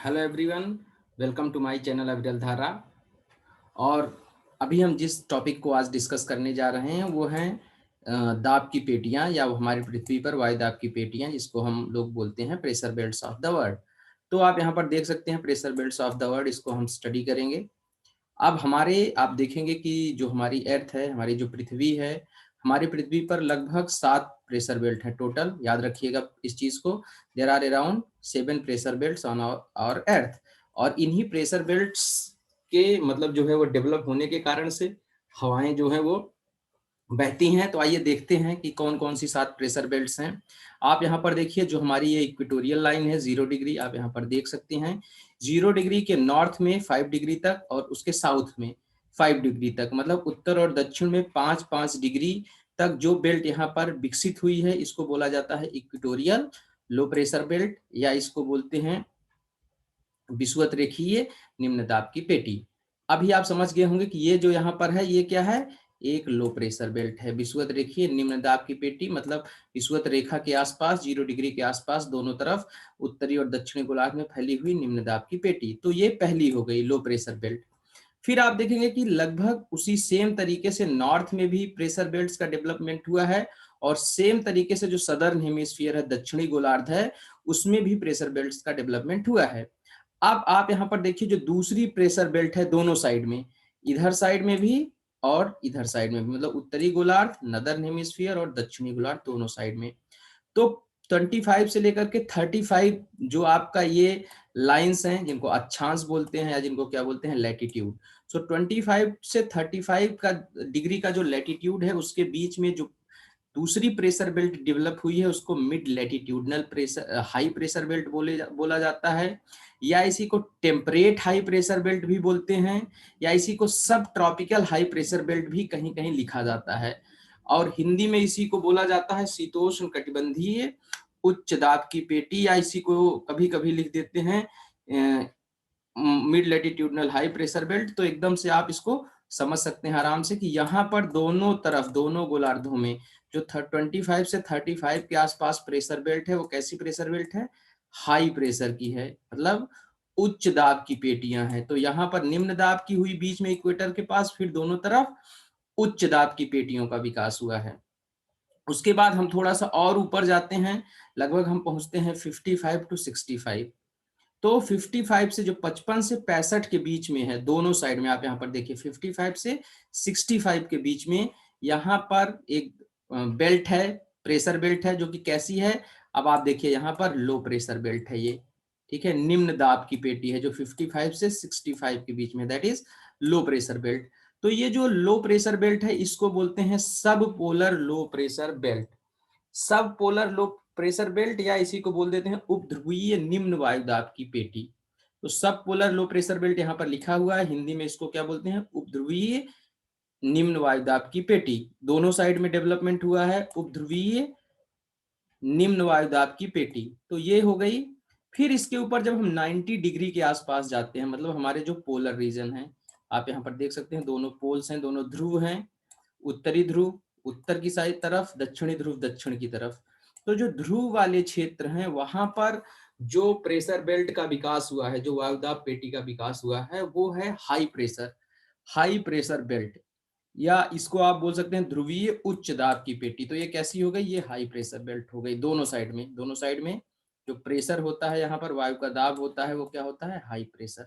Hello everyone, welcome to my channel Aviral Dhara. और अभी हम जिस टॉपिक को आज डिस्कस करने जा रहे हैं वो हैं दाब की पेटियां या वो हमारी पृथ्वी पर वायु दाब की पेटियां, जिसको हम लोग बोलते हैं pressure belts of the world. तो आप यहाँ पर देख सकते हैं pressure belts of the world, इसको हम स्टडी करेंगे। अब आप देखेंगे कि जो हमारी अर्थ है, हमारी जो पृथ्वी है, हमारी पृथ्वी पर लगभग 7 प्रेशर बेल्ट है टोटल। याद रखिएगा इस चीज को। There are around 7 pressure belts on our earth. और इन्हीं प्रेशर बेल्ट्स के मतलब जो है वो डेवलप होने के कारण से हवाएं जो है वो बहती हैं। तो आइए देखते हैं कि कौन कौन सी 7 प्रेशर बेल्ट्स हैं। आप यहाँ पर देखिए, जो हमारी ये इक्वेटोरियल लाइन है 0 डिग्री, आप यहाँ पर देख सकते हैं। 0 डिग्री के नॉर्थ में 5 डिग्री तक और उसके साउथ में 5 डिग्री तक, मतलब उत्तर और दक्षिण में 5-5 डिग्री तक जो बेल्ट यहाँ पर विकसित हुई है, इसको बोला जाता है इक्वेटोरियल लो प्रेशर बेल्ट, या इसको बोलते हैं विषुवत रेखीय निम्न दाब की पेटी। अभी आप समझ गए होंगे कि ये जो यहाँ पर है ये क्या है, एक लो प्रेशर बेल्ट है। विषुवत रेखीय निम्न दाब की पेटी मतलब विषुवत रेखा के आसपास 0 डिग्री के आसपास दोनों तरफ उत्तरी और दक्षिणी गोलार्ध में फैली हुई निम्न दाब की पेटी। तो ये पहली हो गई लो प्रेशर बेल्ट। फिर आप देखेंगे कि लगभग उसी सेम तरीके से नॉर्थ में भी प्रेशर बेल्ट्स का डेवलपमेंट हुआ है, और सेम तरीके से जो सदर्न हेमिस्फीयर है, दक्षिणी गोलार्ध है, उसमें भी प्रेशर बेल्ट्स का डेवलपमेंट हुआ है। अब आप यहाँ पर देखिए, जो दूसरी प्रेशर बेल्ट है दोनों साइड में, इधर साइड में भी और इधर साइड में भी, मतलब उत्तरी गोलार्ध नदर्न हेमिस्फीयर और दक्षिणी गोलार्ध दोनों साइड में। तो 25 से लेकर के 35 जो आपका ये लाइंस हैं, जिनको अक्षांश बोलते हैं या जिनको क्या बोलते हैं, लैटिट्यूड। सो 25 से 35 का डिग्री का जो लैटिट्यूड है, उसके बीच में जो दूसरी प्रेशर बेल्ट डेवलप हुई है, उसको mid latitudinal pressure high pressure belt बोला जाता है, या इसी को टेम्परेट हाई प्रेशर बेल्ट भी बोलते हैं, या इसी को सब ट्रॉपिकल हाई प्रेशर बेल्ट भी कहीं कहीं लिखा जाता है। और हिंदी में इसी को बोला जाता है शीतोष्ण कटिबंधीय उच्च दाब की पेटी, या इसी को कभी कभी लिख देते हैं mid latitudinal high pressure belt. तो एकदम से आप इसको समझ सकते हैं आराम से कि यहाँ पर दोनों तरफ दोनों गोलार्धों में जो 25 से 35 के आसपास प्रेशर बेल्ट है, वो कैसी प्रेशर बेल्ट है, हाई प्रेशर की है, मतलब उच्च दाब की पेटियां हैं। तो यहाँ पर निम्न दाब की हुई बीच में इक्वेटर के पास, फिर दोनों तरफ उच्च दाब की पेटियों का विकास हुआ है। उसके बाद हम थोड़ा सा और ऊपर जाते हैं, लगभग हम पहुंचते हैं 55 टू 65। तो 55 से जो 55 से 65 के बीच में है दोनों साइड में, आप यहाँ पर देखिए 55 से 65 के बीच में यहाँ पर एक बेल्ट है, प्रेशर बेल्ट है, जो कि कैसी है, अब आप देखिए यहाँ पर लो प्रेशर बेल्ट है ये। ठीक है, निम्न दाब की पेटी है जो 55 से 65 के बीच में, that is low pressure belt. तो ये जो लो प्रेशर बेल्ट है, इसको बोलते हैं सब पोलर लो प्रेशर बेल्ट। सब पोलर लो प्रेशर बेल्ट, या इसी को बोल देते हैं उपध्रुवीय निम्न वायु दाब की पेटी। तो सब पोलर लो प्रेशर बेल्ट यहाँ पर लिखा हुआ है, हिंदी में इसको क्या बोलते हैं, उपध्रुवीय निम्न वायु दाब की पेटी। दोनों साइड में डेवलपमेंट हुआ है उपध्रुवीय निम्न वायु दाब की पेटी। तो ये हो गई। फिर इसके ऊपर जब हम 90 डिग्री के आसपास जाते हैं, मतलब हमारे जो पोलर रीजन है, आप यहाँ पर देख सकते हैं दोनों पोल्स हैं, दोनों ध्रुव हैं, उत्तरी ध्रुव उत्तर की साइड तरफ, दक्षिणी ध्रुव दक्षिण की तरफ। तो जो ध्रुव वाले क्षेत्र हैं, वहां पर जो प्रेशर बेल्ट का विकास हुआ है, जो वायुदाब पेटी का विकास हुआ है, वो है हाई प्रेशर बेल्ट, या इसको आप बोल सकते हैं ध्रुवीय उच्च दाब की पेटी। तो ये कैसी हो गई, ये हाई प्रेशर बेल्ट हो गई। दोनों साइड में जो प्रेशर होता है, यहाँ पर वायु का दाब होता है, वो क्या होता है, हाई प्रेशर।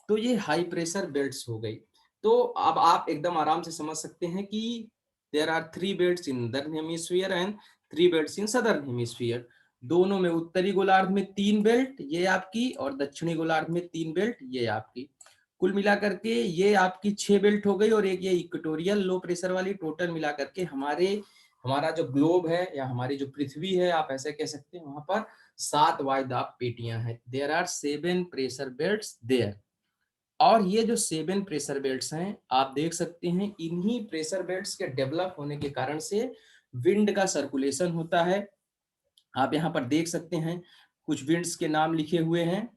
तो ये हाई प्रेशर बेल्ट्स हो गई। तो अब आप एकदम आराम से समझ सकते हैं कि there are 3 belts in northern hemisphere and 3 belts in southern hemisphere. दोनों में उत्तरी गोलार्ध में 3 बेल्ट ये आपकी, और दक्षिणी गोलार्ध में 3 बेल्ट ये आपकी। कुल मिलाकर के ये आपकी 6 बेल्ट हो गई, और एक ये इक्वेटोरियल लो प्रेशर वाली। टोटल मिलाकर के हमारा जो ग्लोब है या हमारी जो पृथ्वी है, आप ऐसे कह सकते हैं, वहां पर 7 वायुदाब पेटियां हैं। There are 7 pressure belts there. और ये जो 7 प्रेशर बेल्ट्स हैं, आप देख सकते हैं, इन्हीं प्रेशर बेल्ट्स के डेवलप होने के कारण से विंड का सर्कुलेशन होता है। आप यहाँ पर देख सकते हैं, कुछ विंड्स के नाम लिखे हुए हैं।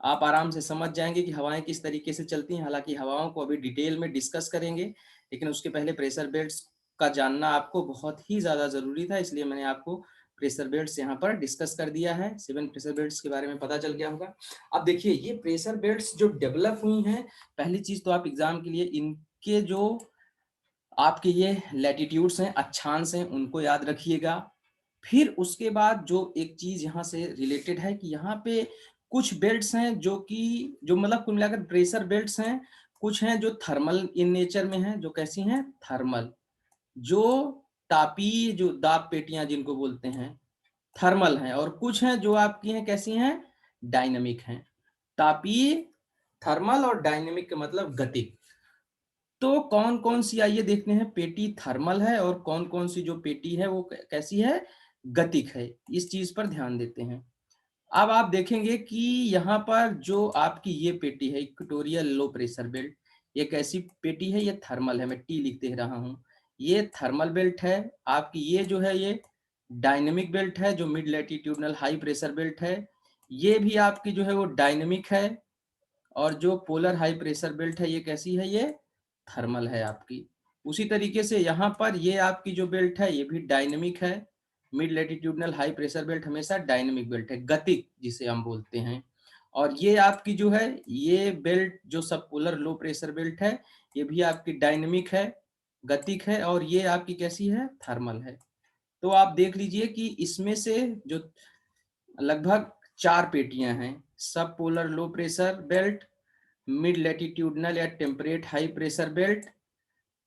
आप आराम से समझ जाएंगे कि हवाएं किस तरीके से चलती हैं। हालांकि हवाओं को अभी डिटेल में डिस्कस करेंगे, लेकिन उसके पहले प्रेशर बेल्ट्स का जानना आपको बहुत ही ज्यादा जरूरी था, इसलिए मैंने आपको प्रेशर बेल्ट्स यहाँ पर डिस्कस कर दिया है। 7 प्रेशर बेल्ट्स के बारे में पता चल गया होगा। अब देखिए ये प्रेशर बेल्ट्स जो डेवलप हुई हैं, पहली चीज तो आप एग्जाम के लिए इनके जो आपके ये लैटिट्यूड्स हैं, अक्षांश हैं, उनको याद रखिएगा। फिर उसके बाद जो एक चीज यहाँ से रिलेटेड है कि यहाँ पे कुछ बेल्ट्स हैं जो कि जो मतलब कुल मिलाकर प्रेशर बेल्ट्स हैं, कुछ हैं जो थर्मल इन नेचर में हैं, जो कैसी हैं, थर्मल। जो तापीय जो दाब पेटियां जिनको बोलते हैं, थर्मल हैं। और कुछ हैं जो आपकी हैं कैसी हैं, डायनेमिक हैं। तापीय, थर्मल और डायनेमिक का मतलब गतिक। तो कौन कौन सी आइए देखते हैं, पेटी थर्मल है और कौन कौन सी जो पेटी है वो कैसी है, गतिक है। इस चीज पर ध्यान देते हैं। अब आप देखेंगे कि यहाँ पर जो आपकी ये पेटी है इक्वेटोरियल लो प्रेशर बेल्ट, ये कैसी पेटी है, ये थर्मल है, मैं टी लिख दे रहा हूँ। ये थर्मल बेल्ट है आपकी। ये जो है ये डायनेमिक बेल्ट है, जो mid latitudinal high pressure belt है, ये भी आपकी जो है वो डायनेमिक है। और जो पोलर हाई प्रेशर बेल्ट है ये कैसी है, ये थर्मल है आपकी। उसी तरीके से यहाँ पर ये आपकी जो बेल्ट है ये भी डायनेमिक है। Mid latitudinal high pressure belt हमेशा डायनेमिक बेल्ट है, गतिक जिसे हम बोलते हैं। और ये आपकी जो है ये बेल्ट जो सब पोलर लो प्रेशर बेल्ट है, ये भी आपकी डायनेमिक है, गतिक है। और ये आपकी कैसी है, थर्मल है। तो आप देख लीजिए कि इसमें से जो लगभग 4 पेटियां हैं, सब polar low pressure belt, mid latitudinal या टेम्परेट हाई प्रेशर बेल्ट,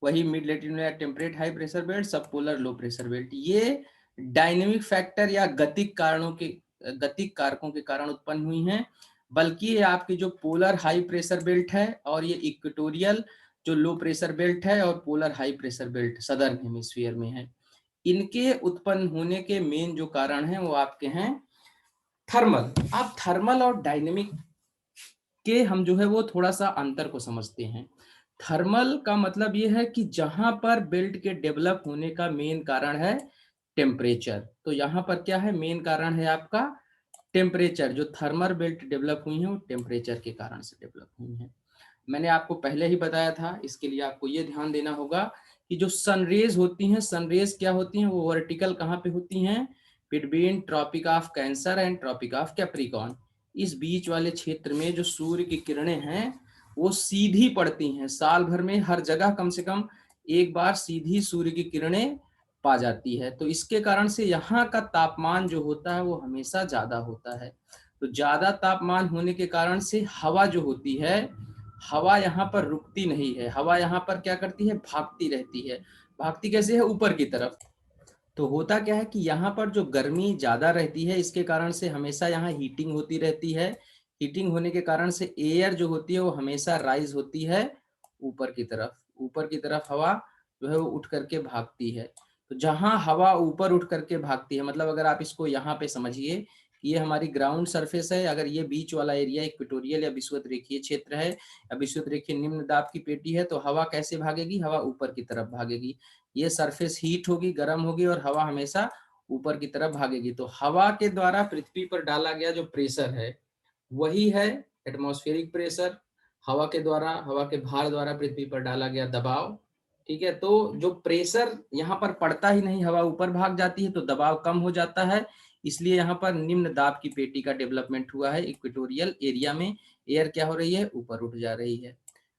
वही मिड लैटिट्यूडनल या टेम्परेट हाई प्रेशर बेल्ट, सब पोलर लो प्रेशर बेल्ट। ये डायनेमिक फैक्टर या गतिक कारकों के कारण उत्पन्न हुई हैं। बल्कि ये आपकी जो पोलर हाई प्रेशर बेल्ट है और ये इक्वेटोरियल जो लो प्रेशर बेल्ट है और polar high pressure belt southern hemisphere में है, इनके उत्पन्न होने के मेन जो कारण हैं वो आपके हैं थर्मल। आप थर्मल और डायनेमिक के हम जो है वो थोड़ा सा अंतर को समझते हैं। थर्मल का मतलब ये है कि जहां पर बेल्ट के डेवलप होने का मेन कारण है टेम्परेचर, तो यहाँ पर क्या है, मेन कारण है आपका टेम्परेचर। जो थर्मल बेल्ट डेवलप हुई है वो टेम्परेचर के कारण से डेवलप हुई है। मैंने आपको पहले ही बताया था, इसके लिए आपको ये ध्यान देना होगा कि जो सनरेज होती हैं, सनरेज क्या होती हैं, वो वर्टिकल कहाँ पे होती हैं, between tropic of cancer and tropic of Capricorn. इस बीच वाले क्षेत्र में जो सूर्य की किरणें हैं वो सीधी पड़ती हैं, साल भर में हर जगह कम से कम एक बार सीधी सूर्य की किरणें पा जाती है। तो इसके कारण से यहाँ का तापमान जो होता है वो हमेशा ज्यादा होता है। तो ज्यादा तापमान होने के कारण से हवा जो होती है, हवा यहाँ पर रुकती नहीं है, हवा यहाँ पर क्या करती है, भागती रहती है। भागती कैसे है, ऊपर की तरफ। तो होता क्या है कि यहाँ पर जो गर्मी ज्यादा रहती है, इसके कारण से हमेशा यहाँ हीटिंग होती रहती है। हीटिंग होने के कारण से एयर जो होती है वो हमेशा राइज होती है ऊपर की तरफ। ऊपर की तरफ हवा जो है वो उठ करके भागती है। तो जहाँ हवा ऊपर उठ करके भागती है, मतलब अगर आप इसको यहाँ पे समझिए कि ये हमारी ग्राउंड सरफेस है, अगर ये बीच वाला एरिया इक्वेटोरियल या विषुवत-रेखीय क्षेत्र है या विषुवत-रेखीय निम्न दाब की पेटी है, तो हवा कैसे भागेगी, हवा ऊपर की तरफ भागेगी। ये सरफेस हीट होगी, गर्म होगी और हवा हमेशा ऊपर की तरफ भागेगी। तो हवा के द्वारा पृथ्वी पर डाला गया जो प्रेशर है वही है एटमॉस्फेरिक प्रेशर। हवा के द्वारा, हवा के भार द्वारा पृथ्वी पर डाला गया दबाव। ठीक है, तो जो प्रेशर यहाँ पर पड़ता ही नहीं, हवा ऊपर भाग जाती है तो दबाव कम हो जाता है। इसलिए यहाँ पर निम्न दाब की पेटी का डेवलपमेंट हुआ है। इक्वेटोरियल एरिया में एयर क्या हो रही है, ऊपर उठ जा रही है।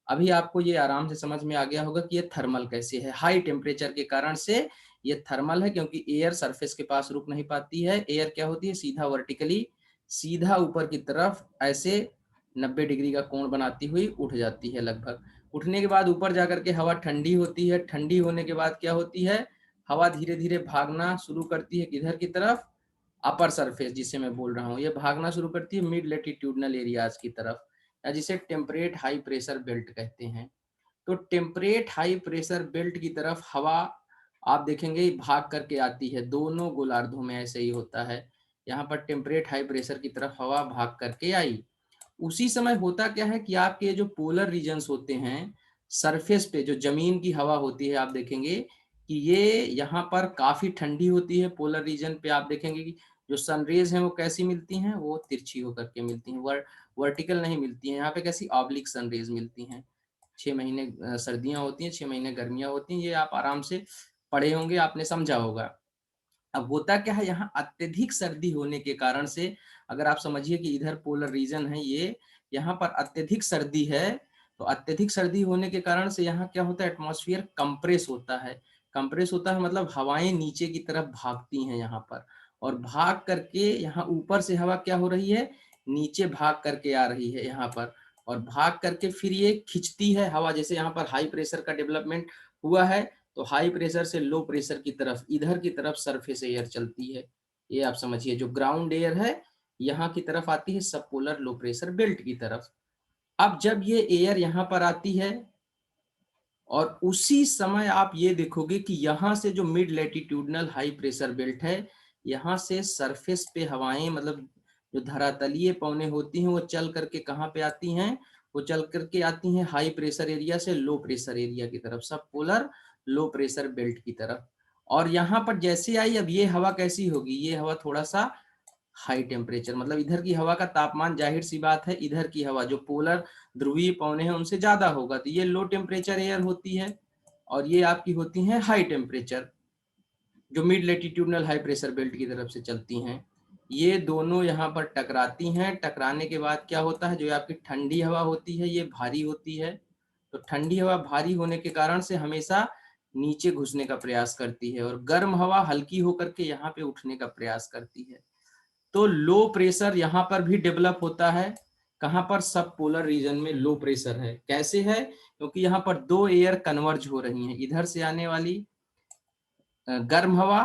अभी आपको ये आराम से समझ में आ गया होगा कि ये थर्मल कैसे है। हाई टेम्परेचर के कारण से ये थर्मल है, क्योंकि एयर सरफेस के पास रुक नहीं पाती है। एयर क्या होती है, सीधा वर्टिकली, सीधा ऊपर की तरफ ऐसे 90 डिग्री का कोण बनाती हुई उठ जाती है लगभग। उठने के बाद ऊपर जाकर के हवा ठंडी होती है। ठंडी होने के बाद क्या होती है, हवा धीरे धीरे भागना शुरू करती है किधर की तरफ, अपर सरफेस जिसे मैं बोल रहा हूँ, ये भागना शुरू करती है मिड लेटिट्यूडनल एरियाज की तरफ, या जिसे टेम्परेट हाई प्रेशर बेल्ट कहते हैं। तो टेम्परेट हाई प्रेशर बेल्ट की तरफ हवा आप देखेंगे भाग करके आती है, दोनों गोलार्धों में ऐसे ही होता है। यहाँ पर टेम्परेट हाई प्रेशर की तरफ हवा भाग करके आई। उसी समय होता क्या है कि आपके जो पोलर रीजन्स होते हैं, सरफेस पे जो जमीन की हवा होती है, आप देखेंगे कि ये यहाँ पर काफी ठंडी होती है। पोलर रीजन पे आप देखेंगे कि जो सनरेज हैं वो कैसी मिलती हैं, वो तिरछी होकर के मिलती हैं, वर्टिकल नहीं मिलती हैं। यहाँ पे कैसी, ऑब्लिक सनरेज मिलती हैं। 6 महीने सर्दियां होती हैं, 6 महीने गर्मियां होती हैं, ये आप आराम से पढ़े होंगे, आपने समझा होगा। अब होता क्या है, यहाँ अत्यधिक सर्दी होने के कारण से, अगर आप समझिए कि इधर पोलर रीजन है ये, यहाँ पर अत्यधिक सर्दी है, तो अत्यधिक सर्दी होने के कारण से यहाँ क्या होता है, एटमॉस्फेयर कंप्रेस होता है। कंप्रेस होता है मतलब हवाएं नीचे की तरफ भागती हैं यहाँ पर, और भाग करके यहाँ ऊपर से हवा क्या हो रही है, नीचे भाग करके आ रही है यहाँ पर, और भाग करके फिर ये खिंचती है हवा। जैसे यहाँ पर हाई प्रेशर का डेवलपमेंट हुआ है, तो हाई प्रेशर से लो प्रेशर की तरफ, इधर की तरफ सरफेस एयर चलती है। ये आप समझिए, जो ग्राउंड एयर है यहाँ की तरफ आती है सब पोलर लो प्रेशर बेल्ट की तरफ। अब जब ये एयर यहाँ पर आती है, और उसी समय आप ये देखोगे कि यहाँ से जो mid latitudinal high pressure belt है, यहाँ से सरफेस पे हवाएं, मतलब जो धरातलीय पवने होती हैं, वो चल करके कहाँ पे आती हैं, वो चल करके आती हैं हाई प्रेशर एरिया से लो प्रेशर एरिया की तरफ, सब पोलर लो प्रेशर बेल्ट की तरफ। और यहाँ पर जैसे आई, अब ये हवा कैसी होगी, ये हवा थोड़ा सा हाई टेम्परेचर, मतलब इधर की हवा का तापमान, जाहिर सी बात है इधर की हवा जो पोलर ध्रुवीय पवने हैं उनसे ज्यादा होगा, तो ये लो टेम्परेचर एयर होती है, और ये आपकी होती है हाई टेम्परेचर, जो mid latitudinal high pressure belt की तरफ से चलती हैं। ये दोनों यहाँ पर टकराती हैं। टकराने के बाद क्या होता है, जो आपकी ठंडी हवा होती है ये भारी होती है, तो ठंडी हवा भारी होने के कारण से हमेशा नीचे घुसने का प्रयास करती है, और गर्म हवा हल्की होकर के यहाँ पे उठने का प्रयास करती है। तो लो प्रेशर यहाँ पर भी डेवलप होता है। कहाँ पर, सब पोलर रीजन में लो प्रेशर है। कैसे है, क्योंकि यहाँ पर दो एयर कन्वर्ज हो रही हैं, इधर से आने वाली गर्म हवा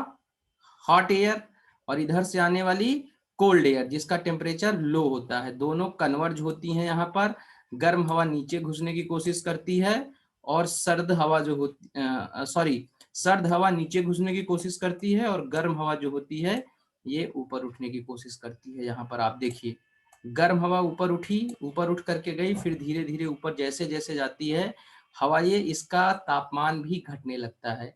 हॉट एयर, और इधर से आने वाली कोल्ड एयर जिसका टेम्परेचर लो होता है, दोनों कन्वर्ज होती हैं यहाँ पर। गर्म हवा नीचे घुसने की कोशिश करती है, और सर्द हवा जो होती, सॉरी, सर्द हवा नीचे घुसने की कोशिश करती है, और गर्म हवा जो होती है ये ऊपर उठने की कोशिश करती है। यहाँ पर आप देखिए, गर्म हवा ऊपर उठी, ऊपर उठ करके गई, फिर धीरे धीरे ऊपर जैसे जैसे जाती है हवा, ये इसका तापमान भी घटने लगता है।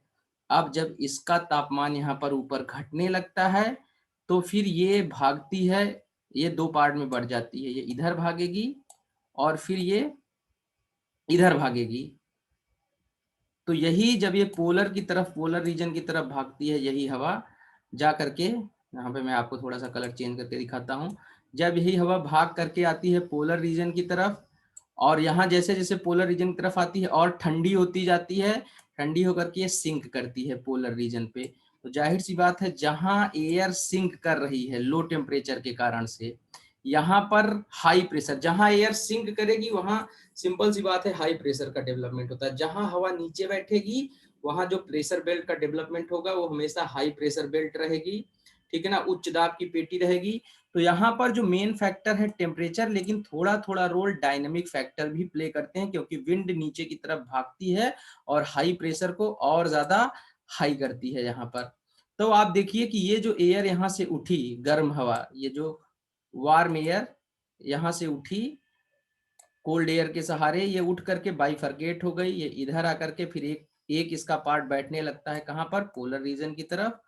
अब जब इसका तापमान यहाँ पर ऊपर घटने लगता है, तो फिर ये भागती है, ये दो पार्ट में बढ़ जाती है, ये इधर भागेगी और फिर ये इधर भागेगी। तो यही जब ये पोलर की तरफ, पोलर रीजन की तरफ भागती है यही हवा, जा करके, यहाँ पे मैं आपको थोड़ा सा कलर चेंज करके दिखाता हूँ, जब यही हवा भाग करके आती है पोलर रीजन की तरफ, और यहाँ जैसे जैसे पोलर रीजन की तरफ आती है और ठंडी होती जाती है, ठंडी होकर के ये सिंक करती है पोलर रीजन पे। तो जाहिर सी बात है, जहां एयर सिंक कर रही है लो टेम्परेचर के कारण से, यहाँ पर हाई प्रेशर, जहां एयर सिंक करेगी वहां सिंपल सी बात है हाई प्रेशर का डेवलपमेंट होता है। जहां हवा नीचे बैठेगी वहां जो प्रेशर बेल्ट का डेवलपमेंट होगा वो हमेशा हाई प्रेशर बेल्ट रहेगी, ठीक है ना, उच्च दाब की पेटी रहेगी। तो यहाँ पर जो मेन फैक्टर है टेम्परेचर, लेकिन थोड़ा थोड़ा रोल डायनेमिक फैक्टर भी प्ले करते हैं, क्योंकि विंड नीचे की तरफ भागती है और हाई प्रेशर को और ज्यादा हाई करती है यहाँ पर। तो आप देखिए कि ये जो एयर यहाँ से उठी, गर्म हवा, ये जो वार्म एयर यहाँ से उठी कोल्ड एयर के सहारे, ये उठ करके बाइफरकेट हो गई, ये इधर आकर के फिर एक एक इसका पार्ट बैठने लगता है कहाँ पर, पोलर रीजन की तरफ।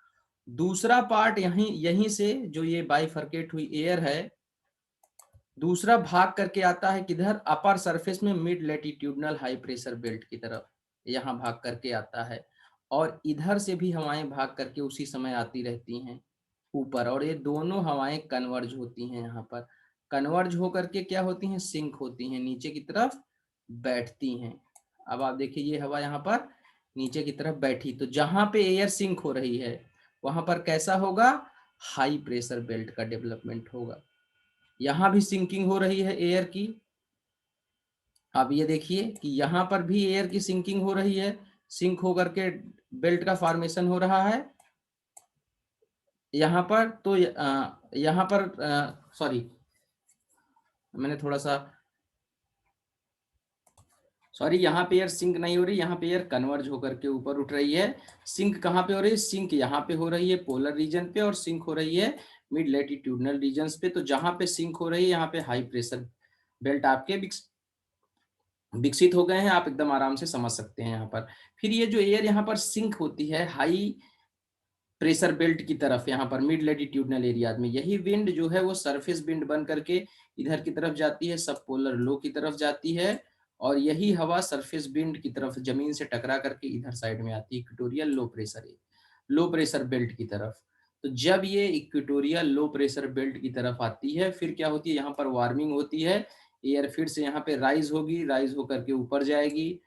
दूसरा पार्ट यहीं यहीं से जो ये बाइफरकेट हुई एयर है, दूसरा भाग करके आता है किधर, अपर सरफेस में mid latitudinal high pressure belt की तरफ, यहाँ भाग करके आता है, और इधर से भी हवाएं भाग करके उसी समय आती रहती हैं ऊपर, और ये दोनों हवाएं कन्वर्ज होती हैं यहाँ पर। कन्वर्ज होकर के क्या होती हैं, सिंक होती हैं, नीचे की तरफ बैठती हैं। अब आप देखिए ये हवा यहाँ पर नीचे की तरफ बैठी, तो जहां पे एयर सिंक हो रही है वहां पर कैसा होगा, हाई प्रेशर बेल्ट का डेवलपमेंट होगा। यहाँ भी सिंकिंग हो रही है एयर की। अब ये देखिए कि यहाँ पर भी एयर की सिंकिंग हो रही है, सिंक होकर के बेल्ट का फॉर्मेशन हो रहा है यहाँ पर। तो यहाँ पर सॉरी, मैंने थोड़ा सा, सॉरी, यहाँ पे एयर सिंक नहीं हो रही, यहाँ पे एयर कन्वर्ज होकर के ऊपर उठ रही है। सिंक कहाँ पे हो रही है, सिंक यहाँ पे हो रही है पोलर रीजन पे, और सिंक हो रही है मिड लैटिट्यूडनल रीजन्स पे। तो जहाँ पे सिंक हो रही है यहाँ पे हाई प्रेशर बेल्ट आपके विकसित हो गए हैं, आप एकदम आराम से समझ सकते हैं यहाँ पर। फिर ये जो एयर यहाँ पर सिंक होती है हाई प्रेशर बेल्ट की तरफ, यहाँ पर मिड लैटिट्यूडनल एरिया में, यही विंड जो है वो सरफेस विंड बन करके इधर की तरफ जाती है, सब पोलर लो की तरफ जाती है, और यही हवा सरफेस विंड की तरफ जमीन से टकरा करके इधर साइड में आती है, इक्वेटोरियल लो प्रेशर बेल्ट की तरफ। तो जब ये इक्वेटोरियल लो प्रेशर बेल्ट की तरफ आती है, फिर क्या होती है, यहाँ पर वार्मिंग होती है, एयर फिर से यहाँ पे राइज होगी, राइज होकर के ऊपर जाएगी,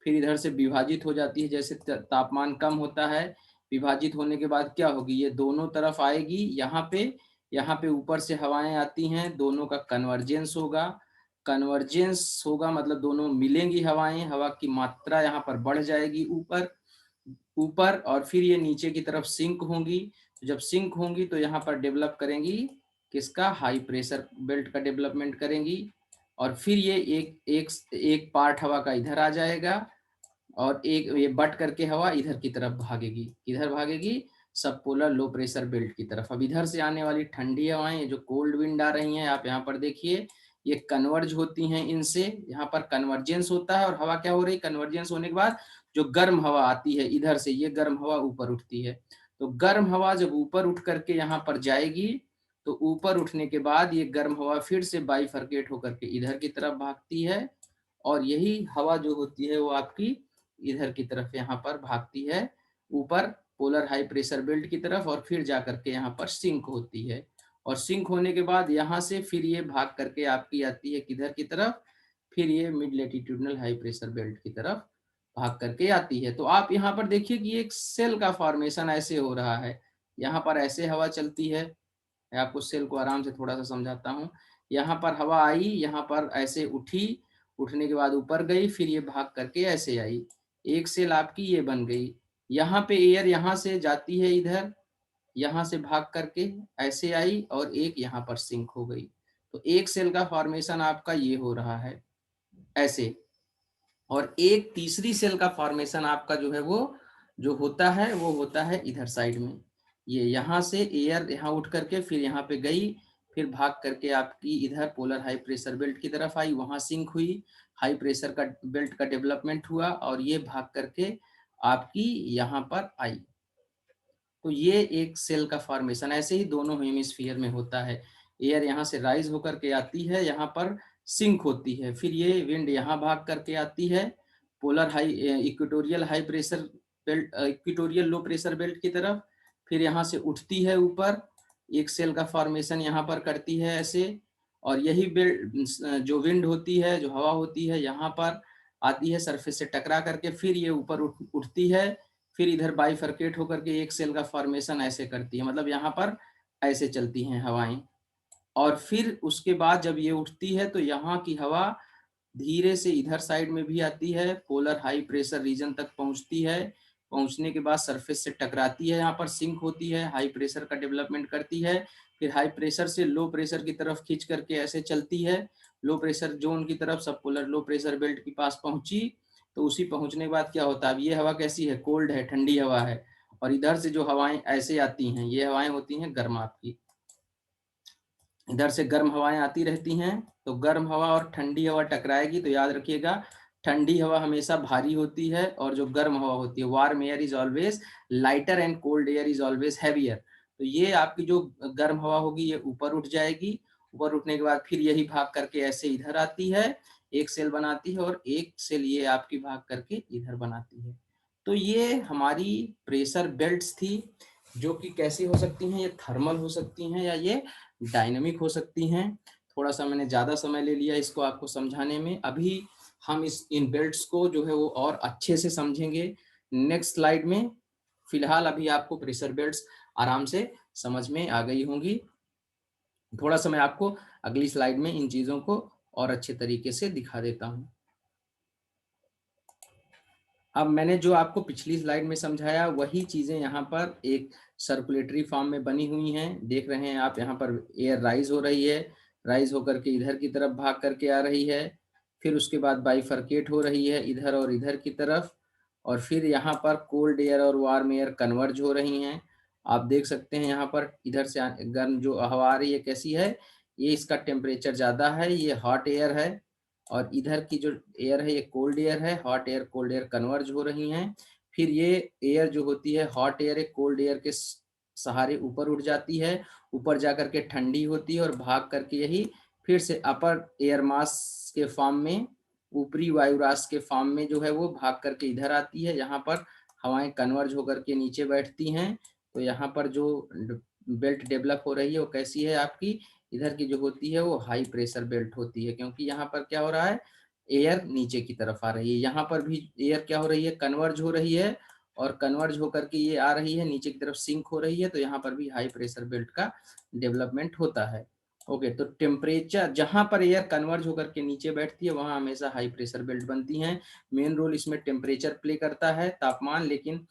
फिर इधर से विभाजित हो जाती है, जैसे तापमान कम होता है, विभाजित होने के बाद क्या होगी, ये दोनों तरफ आएगी, यहाँ पे ऊपर से हवाएं आती हैं, दोनों का कन्वर्जेंस होगा, कन्वर्जेंस होगा मतलब दोनों मिलेंगी हवाएं, हवा की मात्रा यहाँ पर बढ़ जाएगी ऊपर ऊपर, और फिर ये नीचे की तरफ सिंक होंगी। तो जब सिंक होंगी तो यहाँ पर डेवलप करेंगी किसका, हाई प्रेशर बेल्ट का डेवलपमेंट करेंगी, और फिर ये एक पार्ट हवा का इधर आ जाएगा, और एक ये बट करके हवा इधर की तरफ भागेगी, इधर भागेगी सब पोलर लो प्रेशर बेल्ट की तरफ। अब इधर से आने वाली ठंडी हवाएं, ये जो कोल्ड विंड आ रही हैं, आप यहाँ पर देखिए, ये कन्वर्ज होती हैं इनसे, यहाँ पर कन्वर्जेंस होता है, और हवा क्या हो रही, कन्वर्जेंस होने के बाद जो गर्म हवा आती है इधर से, ये गर्म हवा ऊपर उठती है। तो गर्म हवा जब ऊपर उठ करके यहाँ पर जाएगी, तो ऊपर उठने के बाद ये गर्म हवा फिर से बाइफरकेट होकर के इधर की तरफ भागती है, और यही हवा जो होती है वो आपकी इधर की तरफ यहाँ पर भागती है ऊपर पोलर हाई प्रेशर बेल्ट की तरफ, और फिर जा करके यहाँ पर सिंक होती है, और सिंक होने के बाद यहाँ से फिर ये भाग करके आपकी आती है किधर की तरफ, फिर ये mid latitudinal high pressure belt की तरफ भाग करके आती है। तो आप यहाँ पर देखिए कि एक सेल का फॉर्मेशन ऐसे हो रहा है, यहाँ पर ऐसे हवा चलती है, मैं आपको सेल को आराम से थोड़ा सा समझाता हूँ। यहाँ पर हवा आई, यहाँ पर ऐसे उठी, उठने के बाद ऊपर गई, फिर ये भाग करके ऐसे आई, एक सेल आपकी ये बन गई। यहाँ पे एयर यहाँ से जाती है इधर, यहाँ से भाग करके ऐसे आई, और एक यहाँ पर सिंक हो गई। तो एक सेल का फॉर्मेशन आपका ये हो रहा है ऐसे, और एक तीसरी सेल का फॉर्मेशन आपका जो है वो जो होता है वो होता है इधर साइड में। ये यहाँ से एयर यहाँ उठ करके फिर यहाँ पे गई, फिर भाग करके आपकी इधर पोलर हाई प्रेशर बेल्ट की तरफ आई, वहां सिंक हुई, हाई प्रेशर का बेल्ट का डेवलपमेंट हुआ, और ये भाग करके आपकी यहाँ पर आई। तो ये एक सेल का फॉर्मेशन ऐसे ही दोनों हेमिस्फीयर में होता है। एयर यहाँ से राइज होकर के आती है, यहाँ पर सिंक होती है, फिर ये विंड यहाँ भाग करके आती है polar high equatorial high pressure belt equatorial low pressure belt की तरफ, फिर यहाँ से उठती है ऊपर, एक सेल का फॉर्मेशन यहाँ पर करती है ऐसे, और यही बेल्ट जो विंड होती है, जो हवा होती है, यहाँ पर आती है सरफेस से टकरा करके, फिर ये ऊपर उठती है, फिर इधर बाइफरकेट होकर के एक सेल का फॉर्मेशन ऐसे करती है, मतलब यहाँ पर ऐसे चलती हैं हवाएं, और फिर उसके बाद जब ये उठती है तो यहाँ की हवा धीरे से इधर साइड में भी आती है, पोलर हाई प्रेशर रीजन तक पहुंचती है, पहुंचने के बाद सरफेस से टकराती है, यहाँ पर सिंक होती है, हाई प्रेशर का डेवलपमेंट करती है, फिर हाई प्रेशर से लो प्रेशर की तरफ खींच करके ऐसे चलती है, लो प्रेशर जोन की तरफ सब पोलर लो प्रेशर बेल्ट के पास पहुंची। तो उसी पहुंचने के बाद क्या होता है, अब ये हवा कैसी है, कोल्ड है, ठंडी हवा है, और इधर से जो हवाएं ऐसे आती हैं, ये हवाएं होती हैं गर्म आपकी, इधर से गर्म हवाएं आती रहती हैं, तो गर्म हवा और ठंडी हवा टकराएगी, तो याद रखिएगा ठंडी हवा हमेशा भारी होती है, और जो गर्म हवा होती है, warm air is always lighter and cold air is always heavier. तो ये आपकी जो गर्म हवा होगी ये ऊपर उठ जाएगी, ऊपर उठने के बाद फिर यही भाग करके ऐसे इधर आती है, एक सेल बनाती है, और एक सेल ये आपकी भाग करके इधर बनाती है। तो ये हमारी प्रेशर बेल्ट्स थी, जो कि कैसी हो सकती हैं, ये थर्मल हो सकती हैं या ये डायनेमिक हो सकती हैं। थोड़ा सा मैंने ज़्यादा समय ले लिया इसको आपको समझाने में, अभी हम इन बेल्ट्स को जो है वो और अच्छे से समझेंगे नेक्स्ट स्लाइड में। फिलहाल अभी आपको प्रेशर बेल्ट्स आराम से समझ में आ गई होंगी। थोड़ा सा मैं आपको अगली स्लाइड में इन चीज़ों को और अच्छे तरीके से दिखा देता हूँ। अब मैंने जो आपको पिछली स्लाइड में समझाया वही चीज़ें यहाँ पर एक सर्कुलेटरी फॉर्म में बनी हुई हैं, देख रहे हैं आप, यहाँ पर एयर राइज हो रही है, राइज होकर के इधर की तरफ भाग करके आ रही है, फिर उसके बाद बाइफरकेट हो रही है इधर और इधर की तरफ, और फिर यहाँ पर कोल्ड एयर और वार्म एयर कन्वर्ज हो रही हैं। आप देख सकते हैं यहाँ पर इधर से गर्म जो हवा आ रही है कैसी है, ये इसका टेम्परेचर ज़्यादा है, ये हॉट एयर है, और इधर की जो एयर है ये कोल्ड एयर है, hot air cold air converge हो रही हैं। फिर ये एयर जो होती है हॉट एयर कोल्ड एयर के सहारे ऊपर उठ जाती है, ऊपर जा करके ठंडी होती है, और भाग करके यही फिर से अपर एयर मास के फॉर्म में, ऊपरी वायुराश के फॉर्म में जो है वो भाग करके इधर आती है, यहाँ पर हवाएं कन्वर्ज होकर के नीचे बैठती हैं। तो यहाँ पर जो बेल्ट डेवलप हो रही है वो कैसी है आपकी, इधर की जो होती है वो हाई प्रेशर बेल्ट होती है, क्योंकि यहाँ पर क्या हो रहा है, एयर नीचे की तरफ आ रही है। यहाँ पर भी एयर क्या हो रही है, कन्वर्ज हो रही है, और कन्वर्ज होकर के ये आ रही है नीचे की तरफ, सिंक हो रही है, तो यहाँ पर भी हाई प्रेशर बेल्ट का डेवलपमेंट होता है। ओके, तो टेम्परेचर जहां पर एयर कन्वर्ज होकर के नीचे बैठती है वहां हमेशा हाई प्रेशर बेल्ट बनती हैं। मेन रोल इसमें टेम्परेचर प्ले करता है, तापमान, लेकिन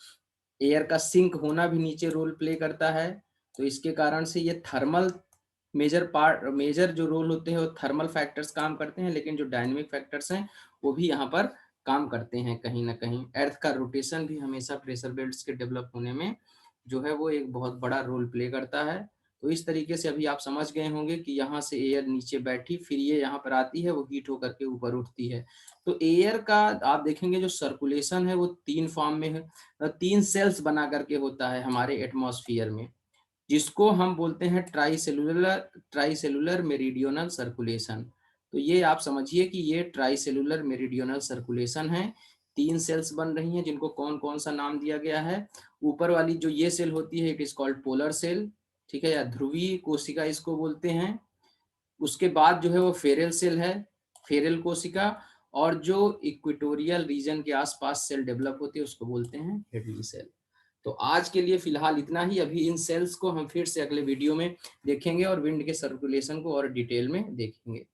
एयर का सिंक होना भी नीचे रोल प्ले करता है। तो इसके कारण से ये थर्मल मेजर जो रोल होते हैं वो थर्मल फैक्टर्स काम करते हैं, लेकिन जो डायनेमिक फैक्टर्स हैं वो भी यहाँ पर काम करते हैं कहीं ना कहीं। अर्थ का रोटेशन भी हमेशा प्रेशर बेल्ट्स के डेवलप होने में जो है वो एक बहुत बड़ा रोल प्ले करता है। तो इस तरीके से अभी आप समझ गए होंगे कि यहाँ से एयर नीचे बैठी, फिर ये यहाँ पर आती है, वो हीट होकर के ऊपर उठती है। तो एयर का आप देखेंगे जो सर्कुलेशन है वो 3 फॉर्म में है, 3 सेल्स बना करके होता है हमारे एटमॉस्फेयर में, जिसको हम बोलते हैं ट्राइसेलुलर मेरिडियोनल सर्कुलेशन। तो ये आप समझिए कि ये ट्राइसेलुलर मेरिडियोनल सर्कुलेशन है। 3 सेल्स बन रही हैं, जिनको कौन कौन सा नाम दिया गया है। ऊपर वाली जो ये सेल होती है it is called polar cell, ठीक है, या ध्रुवीय कोशिका इसको बोलते हैं। उसके बाद जो है वो फेरल सेल है, फेरल कोशिका, और जो इक्वेटोरियल रीजन के आसपास सेल डेवलप होती है उसको बोलते हैं हेडली सेल। तो आज के लिए फिलहाल इतना ही। अभी इन सेल्स को हम फिर से अगले वीडियो में देखेंगे और विंड के सर्कुलेशन को और डिटेल में देखेंगे।